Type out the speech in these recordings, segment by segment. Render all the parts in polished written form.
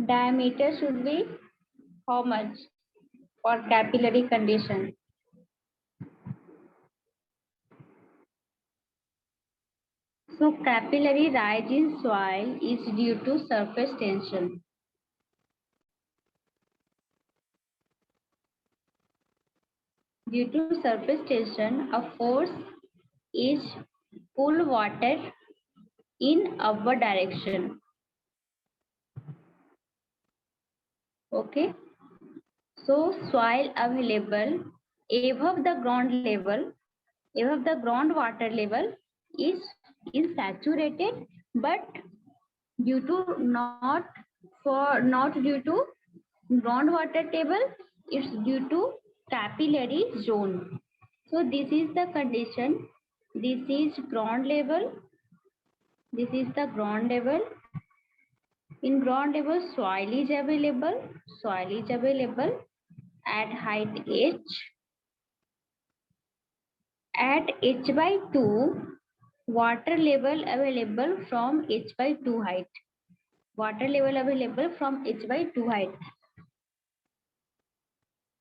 Diameter should be how much for capillary condition? So capillary rise in soil is due to surface tension. Due to surface tension, a force is pull water in upward direction. Okay. So soil available above the groundwater level is saturated, but due to not due to groundwater table, it's due to capillary zone. So this is the condition. This is ground level. This is the ground level. In ground level, soil is available. Soil is available at height h. At h by 2, water level available from h by 2 height. Water level available from h by 2 height.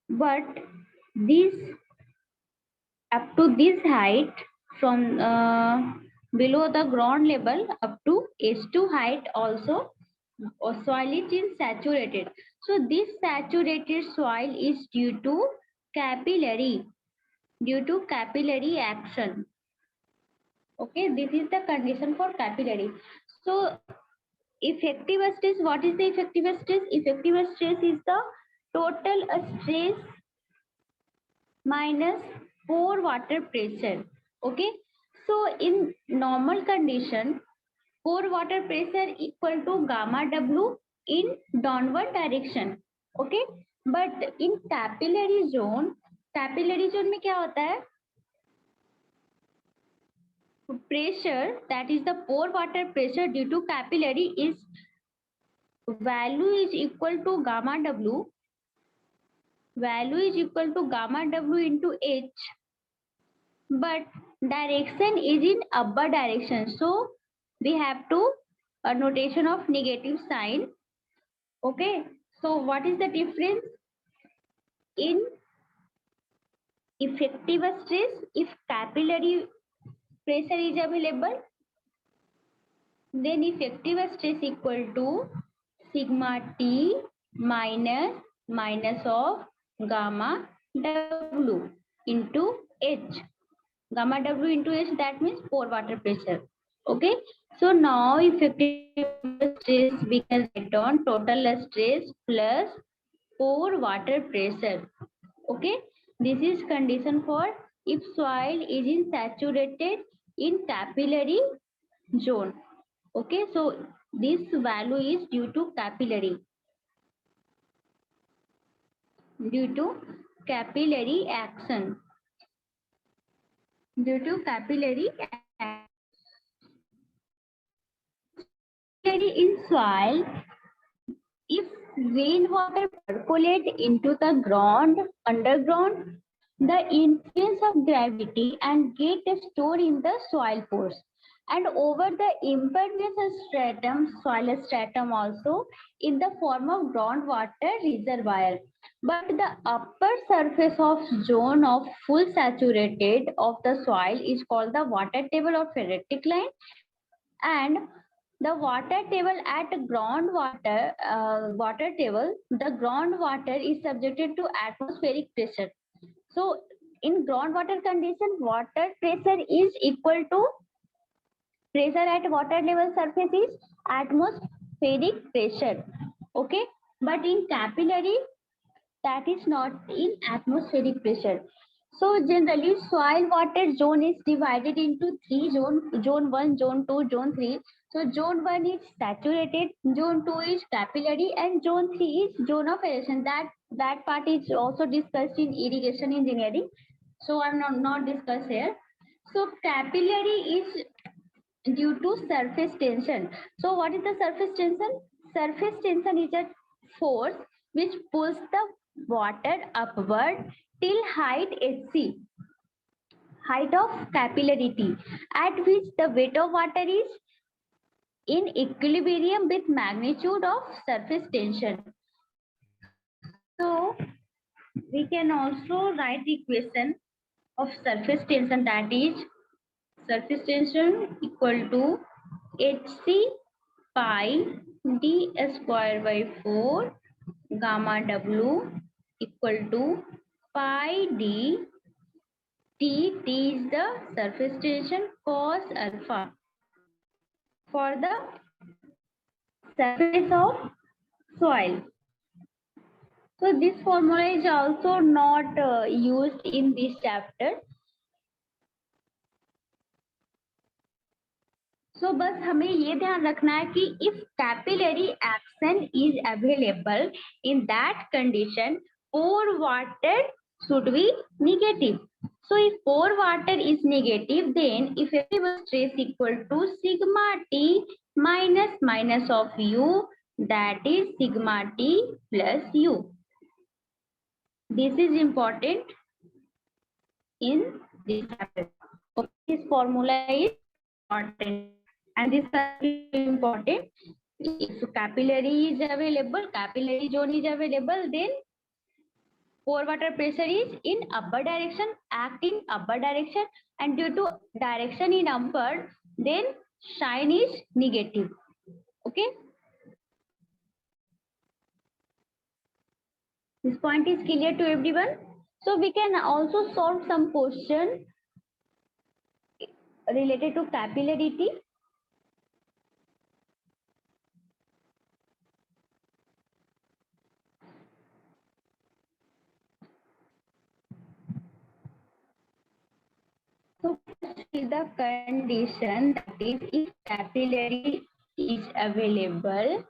But this up to this height from below the ground level up to h2 height also soil is saturated. So this saturated soil is due to capillary action. Okay, this is the condition for capillary. So effective stress, what is the effective stress? Effective stress is the total stress minus pore water pressure. Okay, so in normal condition, pore water pressure equal to gamma W in downward direction. Okay, but in capillary zone में क्या होता है? Pressure, that is the pore water pressure due to capillary, is value is equal to gamma W. Value is equal to gamma W into H, but direction is in upward direction. So we have to a notation of negative sign. Okay. So what is the difference in effective stress? If capillary pressure is available, then effective stress equal to sigma T minus of gamma W into H. Gamma W into H, that means pore water pressure. Okay. So now effective stress we can write on total stress plus pore water pressure. Okay. This is condition for if soil is in saturated in capillary zone. Okay. So this value is due to capillary action. Due to capillary action. In soil, if rainwater percolate into the ground underground, the influence of gravity and get stored in the soil pores and over the impervious stratum, soil stratum also in the form of groundwater reservoir. But the upper surface of zone of full saturated of the soil is called the water table or phreatic line, and the water table at groundwater water table, the groundwater is subjected to atmospheric pressure. So in groundwater condition, water pressure is equal to pressure at water level surface is atmospheric pressure. Okay, but in capillary, that is not in atmospheric pressure. So generally soil water zone is divided into three zones: zone 1, zone 2, zone 3. So zone 1 is saturated, zone 2 is capillary, and zone 3 is zone of aeration. That part is also discussed in irrigation engineering. So I'm not discuss here. So capillary is due to surface tension. So what is the surface tension? Surface tension is a force which pulls the water upward till height hc, height of capillarity, at which the weight of water is in equilibrium with magnitude of surface tension. So we can also write the equation of surface tension, that is surface tension equal to Hc pi d square by 4 gamma w equal to pi d t. T is the surface tension cos alpha for the surface of soil. So this formula is also not used in this chapter. So बस हमें ये ध्यान रखना है कि if capillary action is available, in that condition pore water should be negative. So if pore water is negative, then effective stress equal to sigma T minus of U, that is sigma T plus U. This is important in this chapter. Okay, this formula is important, and this is important. If capillary is available, capillary zone is available, then pore water pressure is in upper direction, act in upper direction, and due to direction in upward, then sign is negative. Okay, this point is clear to everyone. So we can also solve some question related to capillarity. So is the condition, that is if capillary is available,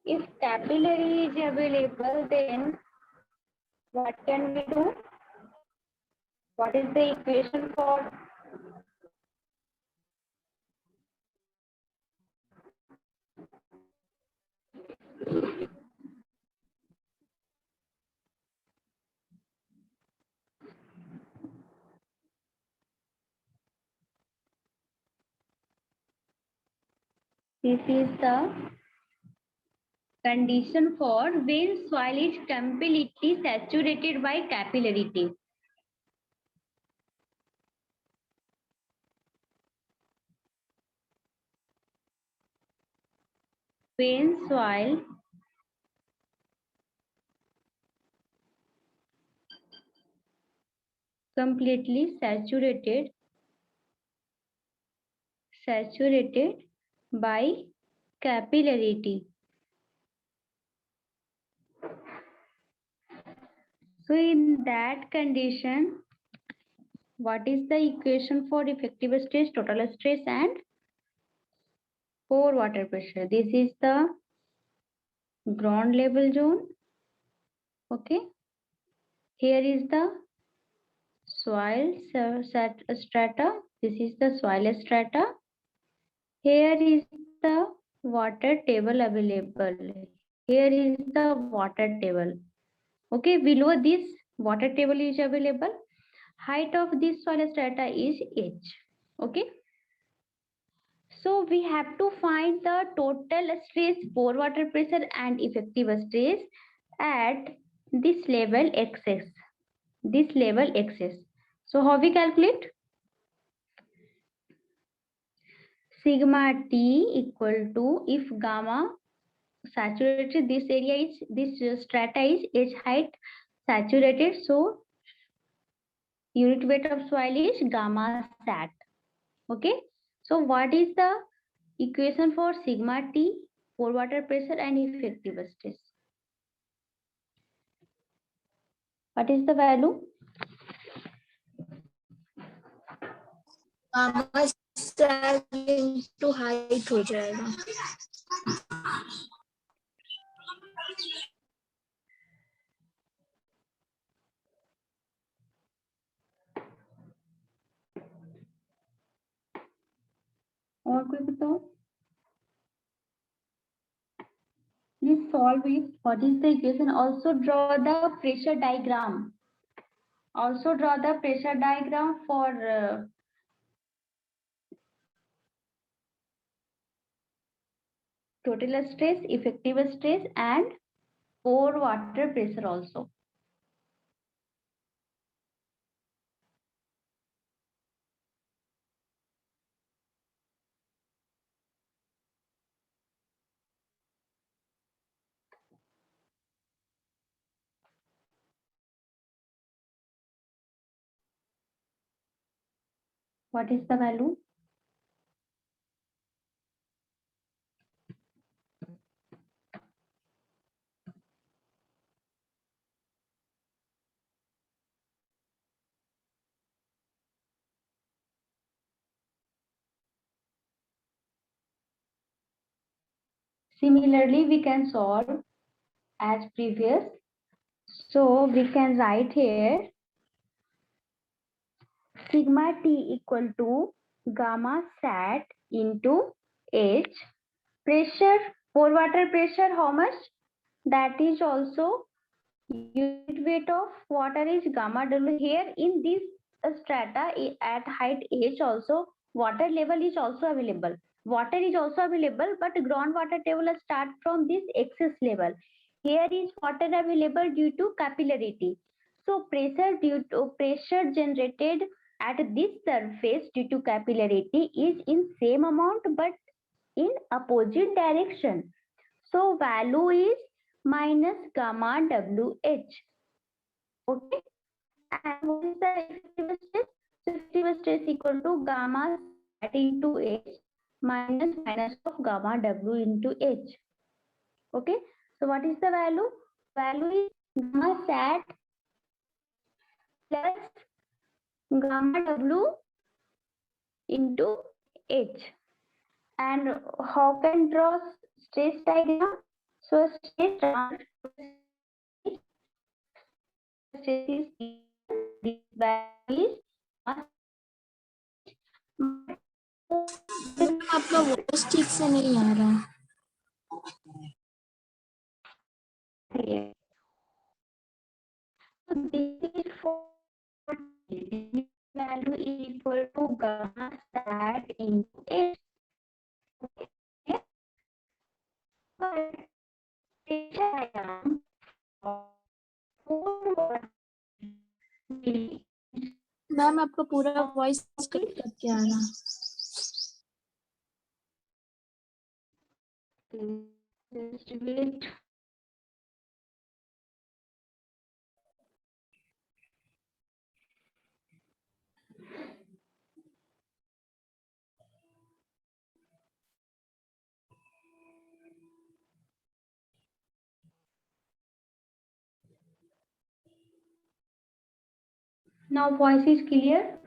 if capillary is available, then what can we do? What is the equation for? This is the condition for when soil is completely saturated by capillarity. When soil completely saturated by capillarity. So in that condition, what is the equation for effective stress, total stress, and pore water pressure? This is the ground level zone. Okay. Here is the soil strata. This is the soil strata. Here is the water table available. Here is the water table. Okay, below this water table is available. Height of this soil strata is h. Okay. So we have to find the total stress, pore water pressure, and effective stress at this level xs. This level xs. So how we calculate? Sigma T equal to, if gamma saturated, this area is, this strata is H height saturated, so unit weight of soil is gamma sat. Okay, so what is the equation for sigma T, pore water pressure, and effective stress? What is the value? Gamma sat into height हो जाएगा. और कोई बताओ? Please solve it. What is the equation? Also draw the pressure diagram. Also draw the pressure diagram for total stress, effective stress, and pore water pressure also. What is the value? Similarly, we can solve as previous. So we can write here sigma T equal to gamma sat into H. Pressure, pore water pressure, how much? That is also unit weight of water is gamma W. Here in this strata at height H also water level is also available. Water is also available, but groundwater table start from this excess level. Here is water available due to capillarity. So pressure generated at this surface due to capillarity is in same amount but in opposite direction. So value is minus gamma WH. Okay. And what is the effective stress? So effective stress equal to gamma sat into H minus of gamma W into H. Okay. So what is the value? Value is gamma sat plus gamma W into H. And how can draw stress diagram? So stress is this value is आपका voice ठीक से नहीं आ रहा। So this is for value is equal to gamma sat into H. Okay. But diagram ma'am आपका पूरा voice cut करके आ रहा। Now voice is clear.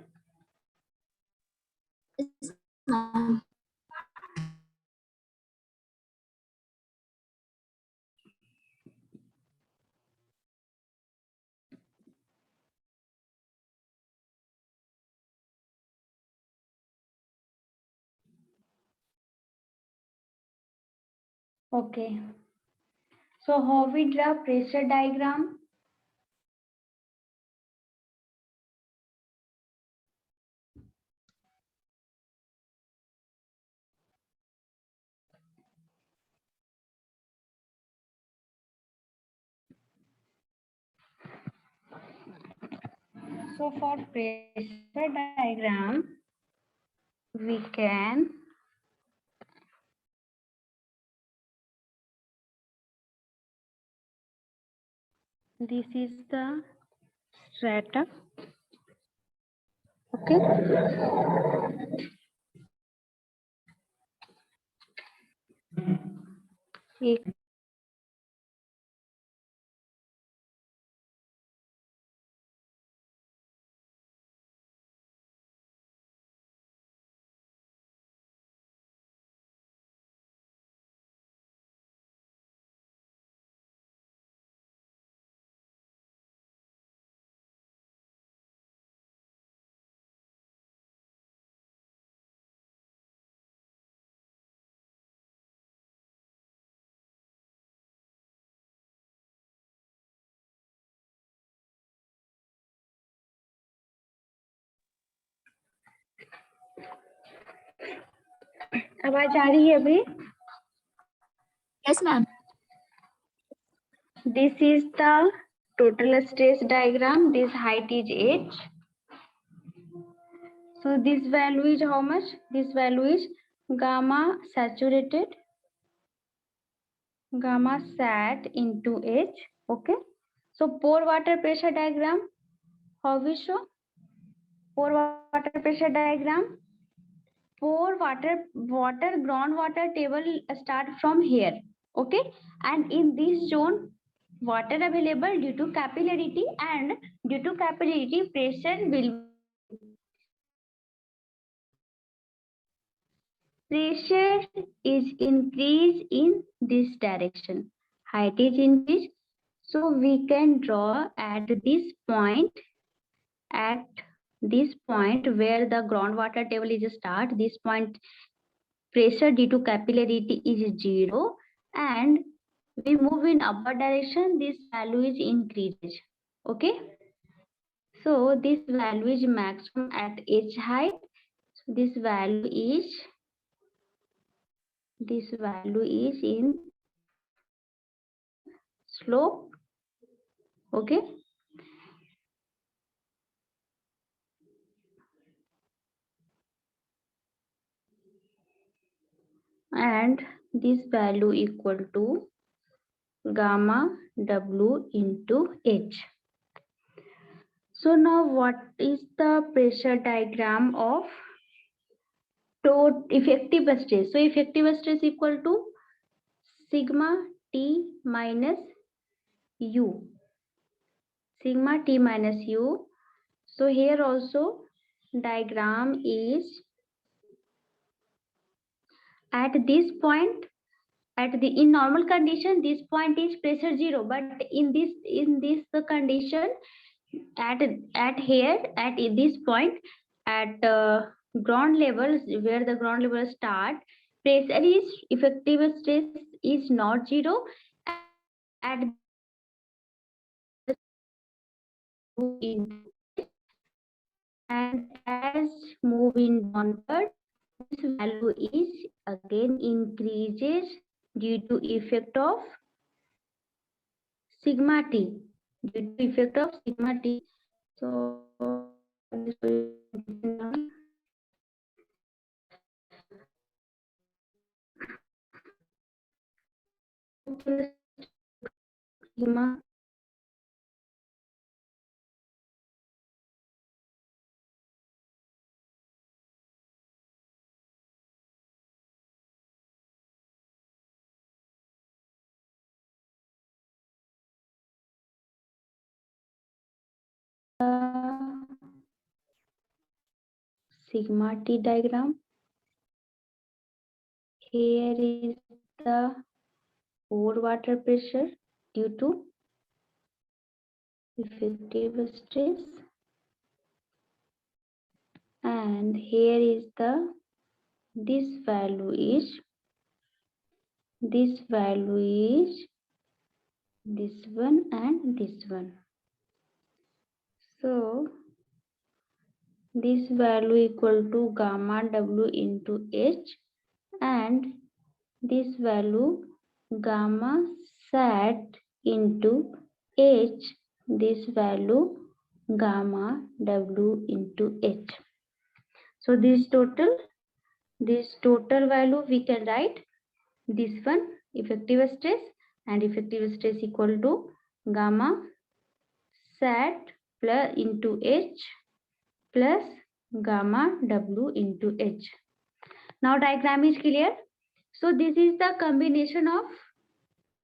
Okay. So how we draw pressure diagram? So for pressure diagram, we can this is the strata. Okay. एक आवाज आ रही है अभी? Yes, ma'am. This is the total stress diagram. This height is h. So this value is how much? This value is gamma saturated, gamma sat into h. Okay. So pore water pressure diagram, how we show? Pore water pressure diagram. Pore water groundwater table start from here. Okay. And in this zone, water available due to capillarity, and due to capillarity pressure will pressure is increased in this direction, height is increased. So we can draw at this point where the groundwater table is start, this point pressure due to capillarity is 0, and we move in upward direction, this value is increases. Okay, so this value is maximum at h height. So this value is in slope. Okay, and this value equal to gamma w into h. So now what is the pressure diagram of effective stress? So effective stress equal to sigma t minus u. Sigma t minus u. So here also diagram is at this point, in normal condition this point is pressure 0, but in this condition at here at this point at ground level, where the ground level start, pressure is effective stress is not 0. At and as moving downward, this value is again increases due to effect of sigma t, due to effect of sigma t. So sigma sigma t diagram. Here is the pore water pressure due to effective stress, and here is the this value is this one and this one. So this value equal to gamma w into h, and this value gamma sat into h, this value gamma w into h. So this total value we can write this one, effective stress, and effective stress equal to gamma sat plus into h plus gamma w into h. Now diagram is clear. So this is the combination of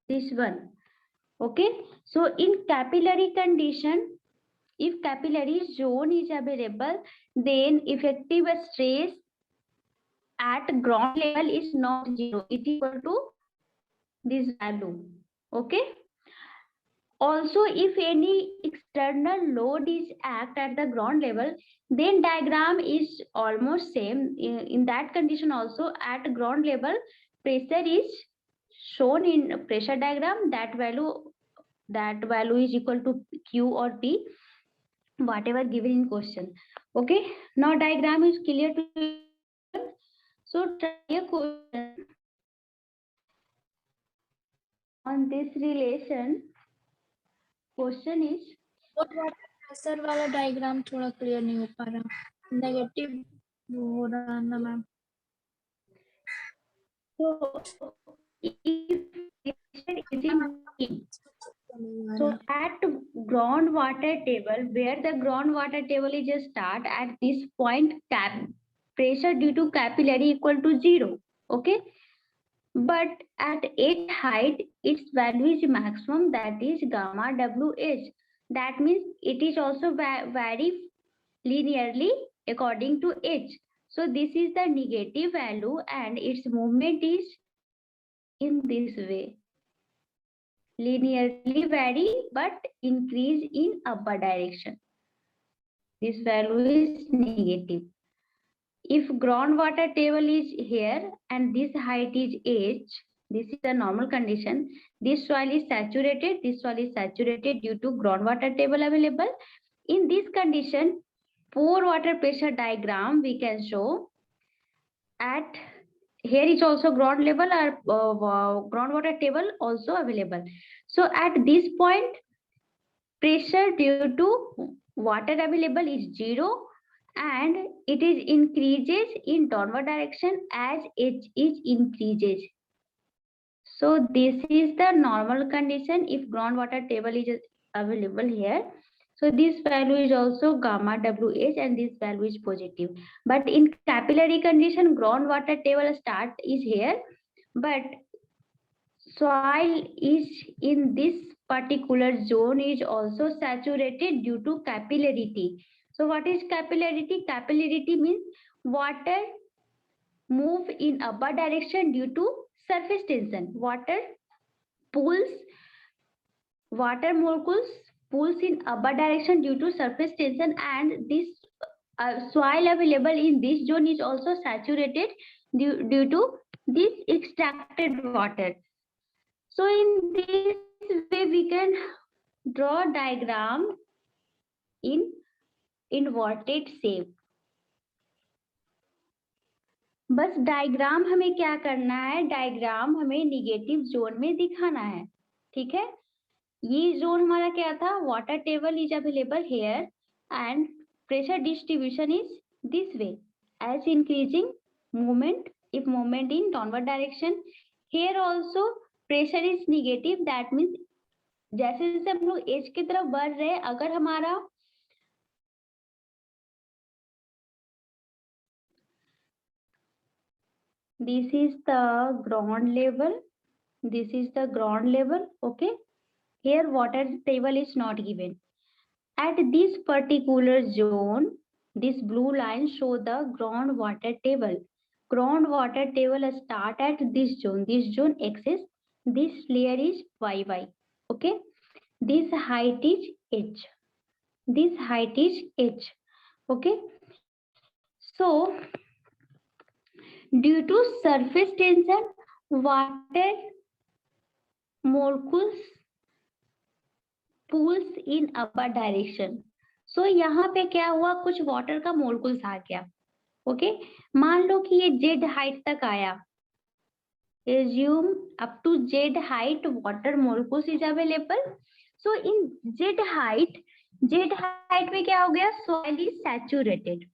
this one. Okay, so in capillary condition, if capillary zone is available, then effective stress at ground level is not 0, it is equal to this value. Okay, also if any external load is act at the ground level, then diagram is almost same. In that condition also, at ground level pressure is shown in pressure diagram. That value is equal to q or p, whatever given in question. Okay, now diagram is clear to So try a question on this relation. Question is, और water pressure वाला diagram थोड़ा clear नहीं हो पा रहा, negative हो रहा ना ma'am. so if pressure is in so at groundwater table, where the groundwater table is a start, at this point pressure due to capillary equal to 0. Okay, but at 8 height its value is maximum, that is gamma wh. That means it is also vary linearly according to h. So this is the negative value and its movement is in this way, linearly vary but increase in upward direction. This value is negative. If groundwater table is here and this height is h, this is the normal condition. This soil is saturated, this soil is saturated due to groundwater table available. In this condition, pore water pressure diagram we can show at here is also ground level or groundwater table also available. So at this point, pressure due to water available is 0 and it is increases in downward direction as h is increases. So this is the normal condition if groundwater table is available here. So this value is also gamma wh and this value is positive. But in capillary condition, groundwater table start is here, but soil is in this particular zone is also saturated due to capillarity. So what is capillarity? Capillarity means water move in upward direction due to surface tension. Water molecules pulls in upward direction due to surface tension, and this soil available in this zone is also saturated due to this extracted water. So in this way we can draw diagram in inverted shape. बस diagram हमें क्या करना है, diagram हमें negative zone में दिखाना है, ठीक है। ये जोन हमारा क्या था, water table is available here and pressure distribution is this way as increasing movement, if movement in downward direction, here also pressure is negative, that means जैसे जैसे हम लोग एज की तरफ बढ़ रहे हैं, अगर हमारा this is the ground level, this is the ground level, okay. Here water table is not given. At this particular zone, this blue line show the groundwater table. Groundwater table start at this zone axis, this layer is YY, okay. This height is H, this height is H, okay. So due to surface tension, water molecules pulls in upper direction. So यहाँ पे क्या हुआ, कुछ water का मोलकुल्स आ गया, okay. मान लो कि ये जेड हाइट तक आया, assume up to z height water molecules is available. So in z height में क्या हो गया, soil is saturated,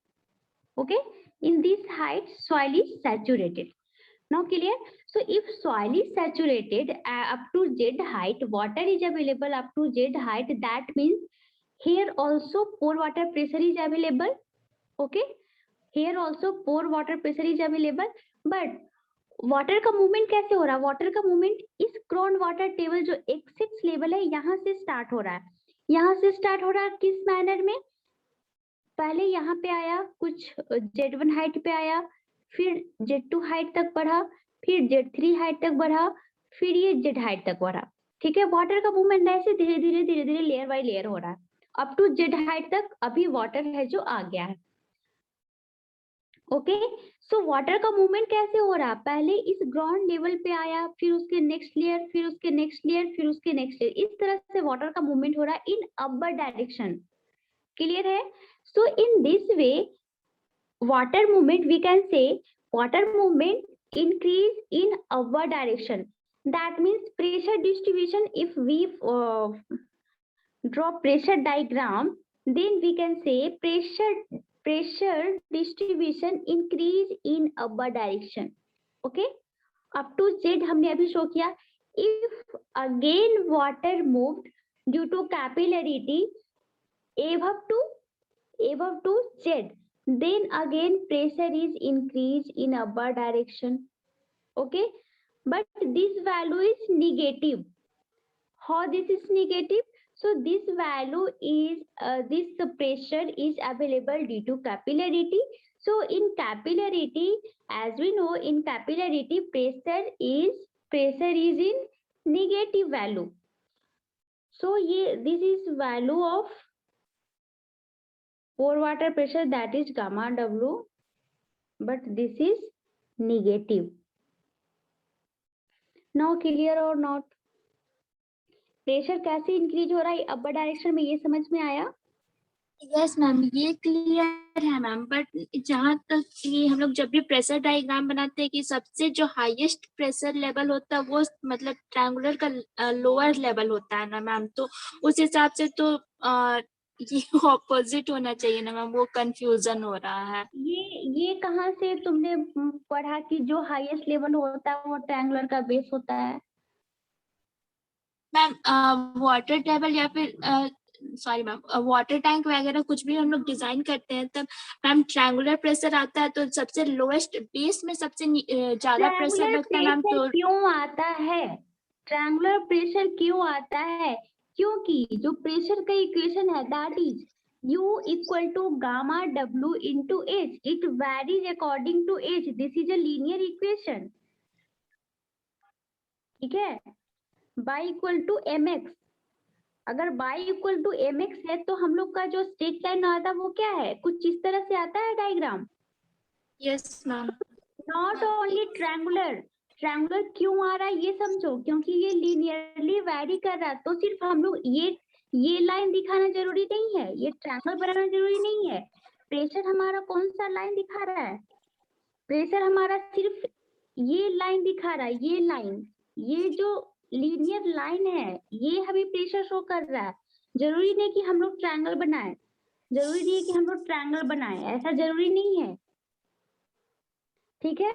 okay. In this height soil is saturated. Now clear? So if soil is saturated up to z height, water is available up to z height, that means here also pore water pressure is available, okay. Here also pore water pressure is available, but water का movement कैसे हो रहा है, water का movement इस ground water table जो axis level है यहाँ से स्टार्ट हो रहा है, यहाँ से स्टार्ट हो रहा है किस मैनर में, पहले यहाँ पे आया, कुछ Z1 हाइट पे आया, फिर Z2 हाइट तक बढ़ा, फिर Z3 हाइट तक बढ़ा, फिर ये Z हाइट तक बढ़ा, ठीक है। वाटर का मूवमेंट ऐसे धीरे धीरे लेयर बाय लेयर हो रहा है अप टू Z हाइट तक, अभी वाटर है जो आ गया है, ओके। सो वाटर का मूवमेंट कैसे हो रहा है, पहले इस ग्राउंड लेवल पे आया, फिर उसके नेक्स्ट लेयर, फिर उसके नेक्स्ट लेयर, फिर उसके नेक्स्ट लेयर, इस तरह से वाटर का मूवमेंट हो रहा है इन अपवर्ड डायरेक्शन, क्लियर है। So in this way water movement we can say water movement increase in upward direction. That means pressure distribution, if we draw pressure diagram, then we can say pressure distribution increase in upward direction. Okay, up to Z हमने अभी show किया. If again water moved due to capillarity above to Z, then again pressure is increased in upward direction. Okay, but this value is negative. How this is negative? So this value is this pressure is available due to capillarity. So in capillarity, as we know, in capillarity pressure is in negative value. So this is value of pore water pressure, that is gamma W, but this is negative. Now clear or not? Pressure कैसे increase हो रहा है upper direction में, ये समझ में आया? Yes ma'am, ये क्लियर है मैम, बट जहाँ तक ये हम लोग जब भी प्रेशर डायग्राम बनाते हैं कि सबसे जो हाईएस्ट प्रेशर लेवल होता है वो मतलब ट्रायंगुलर का लोअर लेवल होता है ना मैम, तो उस हिसाब से तो ये ऑपोजिट होना चाहिए ना मैम, वो कंफ्यूजन हो रहा है. ये कहाँ से तुमने पढ़ा कि जो हाईएस्ट लेवल होता है वो ट्रायंगुलर का बेस होता है? मैम वाटर टेबल या फिर सॉरी मैम, वाटर टैंक वगैरह कुछ भी हम लोग डिजाइन करते हैं तब मैम ट्रायंगुलर प्रेशर आता है तो सबसे लोएस्ट बेस में सबसे ज्यादा प्रेशर लगता है मैम. तो क्यों आता है ट्रायंगुलर प्रेशर, क्यों आता है? क्योंकि जो प्रेशर का इक्वेशन है that is U equal to gamma W into H. It varies according to H. This is a linear equation. ठीक है, y equal to mx. अगर y equal to mx है तो हम लोग का जो स्ट्रेट लाइन आता है वो क्या है, कुछ इस तरह से आता है diagram. Yes ma'am. Not only triangular क्यों आ रहा है ये समझो, क्योंकि ये लीनियरली वैरी कर रहा है. तो सिर्फ हम लोग ये लाइन दिखाना जरूरी नहीं है, ये ट्रायंगल बनाना जरूरी नहीं है. प्रेशर हमारा कौन सा लाइन दिखा रहा है? प्रेशर हमारा सिर्फ ये लाइन दिखा रहा है, ये लाइन, ये जो लीनियर लाइन है ये हमें प्रेशर शो कर रहा है. जरूरी नहीं कि हम लोग ट्रायंगल बनाए, जरूरी नहीं है कि हम लोग ट्रायंगल बनाए, ऐसा जरूरी नहीं है. ठीक है.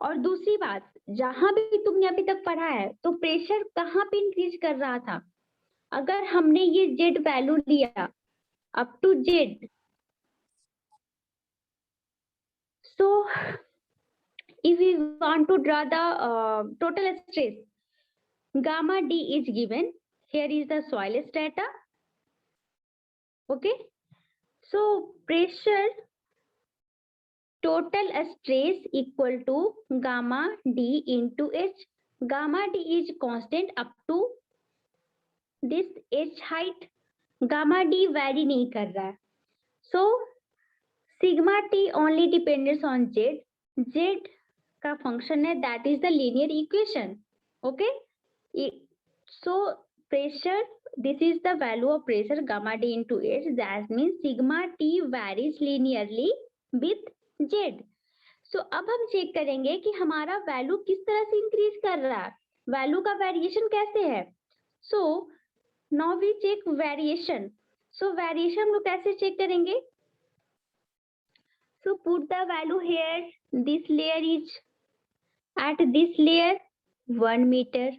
और दूसरी बात, जहां भी तुमने अभी तक पढ़ा है तो प्रेशर कहाँ पे इंक्रीज कर रहा था? अगर हमने ये जेड वैल्यू लिया up to Z, so if we want to draw the total stress, gamma D is given. Here is the soil strata. Okay, so pressure total stress equal to gamma D into H. Gamma D is constant up to this H height. Gamma D vary नहीं कर रहा है. So sigma T only depends on Z. Z का function है, that is the linear equation. Okay, so pressure, this is the value of pressure gamma D into H. That means sigma T varies linearly with Z. So अब हम check करेंगे कि हमारा value किस तरह से इंक्रीज कर रहा है, वैल्यू का वेरिएशन कैसे है. So now we check variation. So variation हम लोग कैसे चेक करेंगे? So put the value here. This layer is at this layer 1 meter.